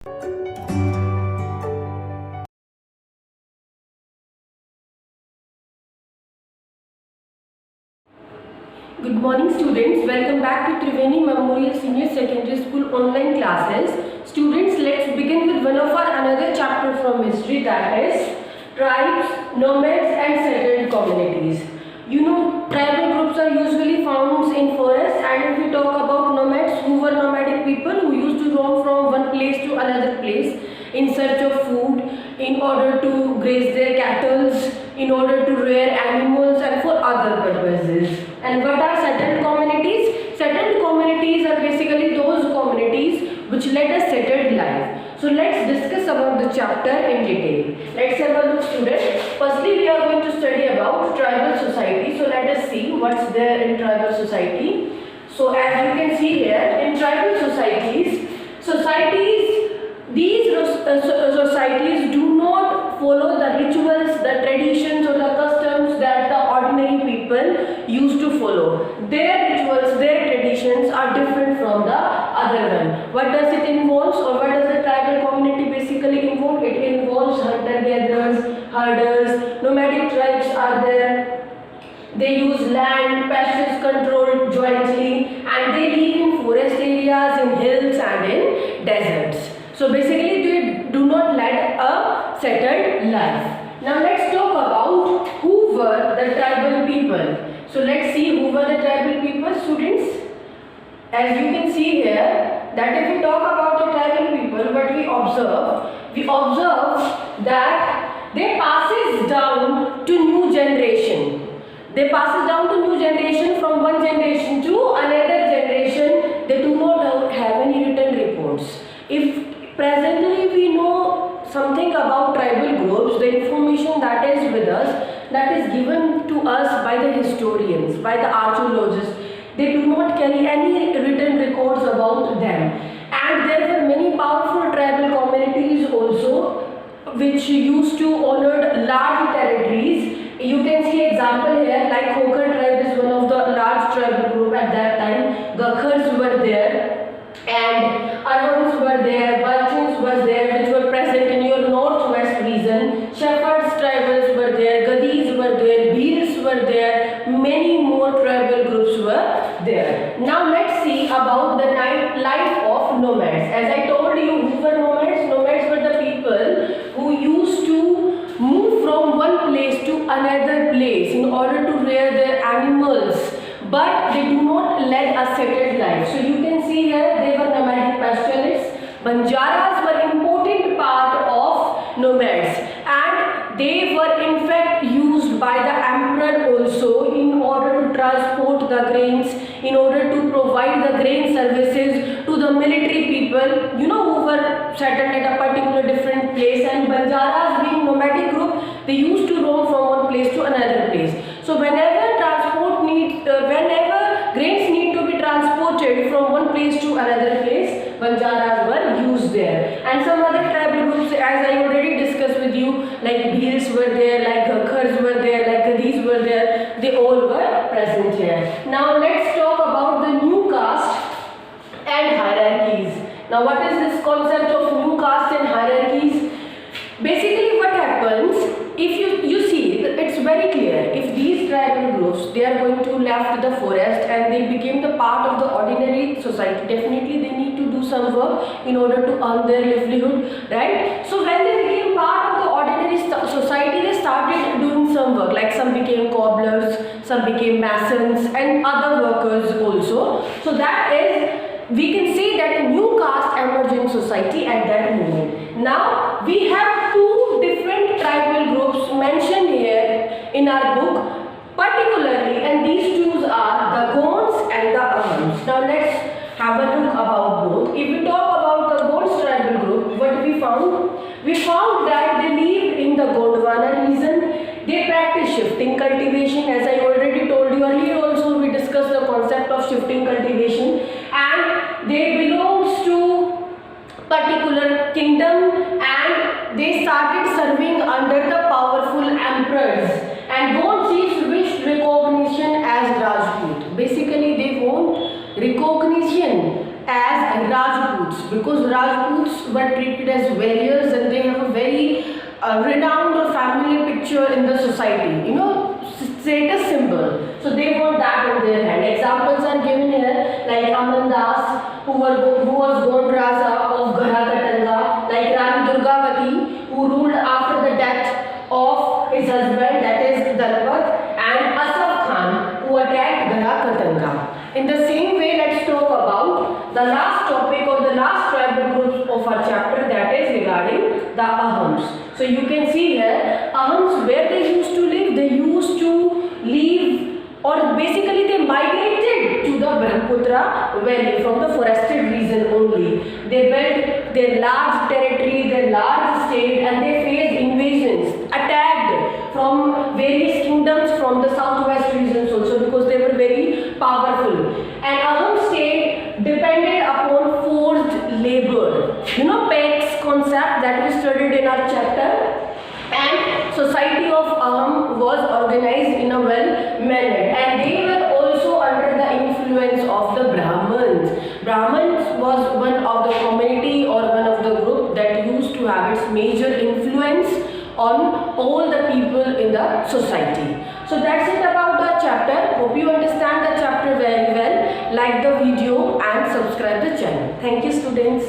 Good morning students, welcome back to Triveni Memorial Senior Secondary School online classes. Students, let's begin with one of our another chapter from history, that is tribes, nomads and settled communities. You know, tribal groups are usually found in forests, and if we talk about nomads, who were nomadic people who used to roam from one place to another place in search of food, in order to graze their cattle, in order to rear animals and for other purposes. And what are settled communities? Settled communities are basically those communities which led a settled life. So let's discuss about the chapter in detail. Let's have a look, students. Firstly, we are going to study about tribal society. So let us see what's there in tribal society. So as you can see here, in tribal societies, these societies do not follow the rituals, the traditions or the customs that the ordinary people used to follow. Their rituals, their traditions are different from the other one. What does it involve, or what does the tribal community basically involve? It involves hunter-gatherers, herders, nomadic tribes are there. They use land, pests controlled jointly, and they live in forest areas, in hills and in deserts. So basically they do not lead a settled life. Now let's talk about who were the tribal people. So let's see who were the tribal people, students. As you can see here, that if we talk about the tribal people, what we observe that they passes down to new generation. They passes down to new generation, from one generation to another generation. They do not have any written reports. If presently we know something about tribal groups, the information that is with us, that is given to us by the historians, by the archaeologists. They do not carry any written records about them. And there were many powerful tribal communities also which used to honor large territories. You can see example here, like Khokar tribe is one of the large tribal group at that time. Gakhars were there, and Arons were there, Balchuns were there, which were present in your northwest region. Shepherds tribals were there, Gadis were there, Bhils were there, many more tribal groups were there. Now let's see about the life of nomads. As I told you, who were nomads? Nomads were the people who used to move from one place to another place in order to rear their animals, but they do not lead a settled life. So you can see here, they were nomadic pastoralists. Banjaras were important part of nomads, and they were in fact used by the emperor also in order to transport the grains, in order to provide the grain services to the military people, you know, who were settled at a particular different place. And Banjaras, being nomadic group, they used to roam from one place to another place. So whenever grains need to be transported from one place to another place, Banjaras were used there. And some other tribal groups, as I already discussed with you, like Bhils were there, like Gakhars were there, like Gadis were there, they all were present here. Now let's talk about the new caste and hierarchies. Now what is this concept of new caste and hierarchies? Basically what happens, if you see, it's very clear, if these tribal groups, they are going to left the forest and they became the part of the ordinary society, definitely they need to do some work in order to earn their livelihood, right? So when they became part of the ordinary society, they started doing some work, like some became cobblers, some became masons and other workers also. So that is, we can say that a new caste emerged in society at that moment. Now we have two different tribal groups mentioned here in our book particularly, and these two are the Gonds and the Amans. Now let's have a look about both. If we talk about the Gonds tribal group, what we found? We found that they live in the Gondwana region. They practice shifting cultivation, as I already told you earlier also we discussed the concept of shifting cultivation, and they belongs to particular kingdom, and they started serving under the powerful emperors, and Gond chiefs wished recognition as Rajput. Basically they want recognition as Rajput. Rajputs, because Rajputs were treated as warriors and they have a very renowned or family picture in the society, you know, status symbol. So they want that in their hand. Examples are given here, like Aman Das, who was born Raja of Ghara Katanga, like Rani Durgavati, who ruled after the death of his husband, that is Dalpat, and Asaf Khan, who attacked Ghara Katanga. In the same way, let's talk about the last topic or the last tribal group of our chapter, that is regarding the Ahams. So you can see here, Ahams, where they used to live, they used to live, or basically they migrated to the Brahmaputra valley from the forested region only. They built their large territory, their large state, and they faced invasions, attacked from various kingdoms from the southwest regions also, because they were very powerful. And Aham state depended upon forced labor. You know, PEX concept that we studied in our chapter. And society of Aham was organized in a well mannered, and they were also under the influence of the Brahmins. Brahmins was one of the community or one of the group that used to have its major influence on all the people in the society. So that's it about the chapter. Hope you understand the chapter very well. Like the video and subscribe the channel. Thank you, students.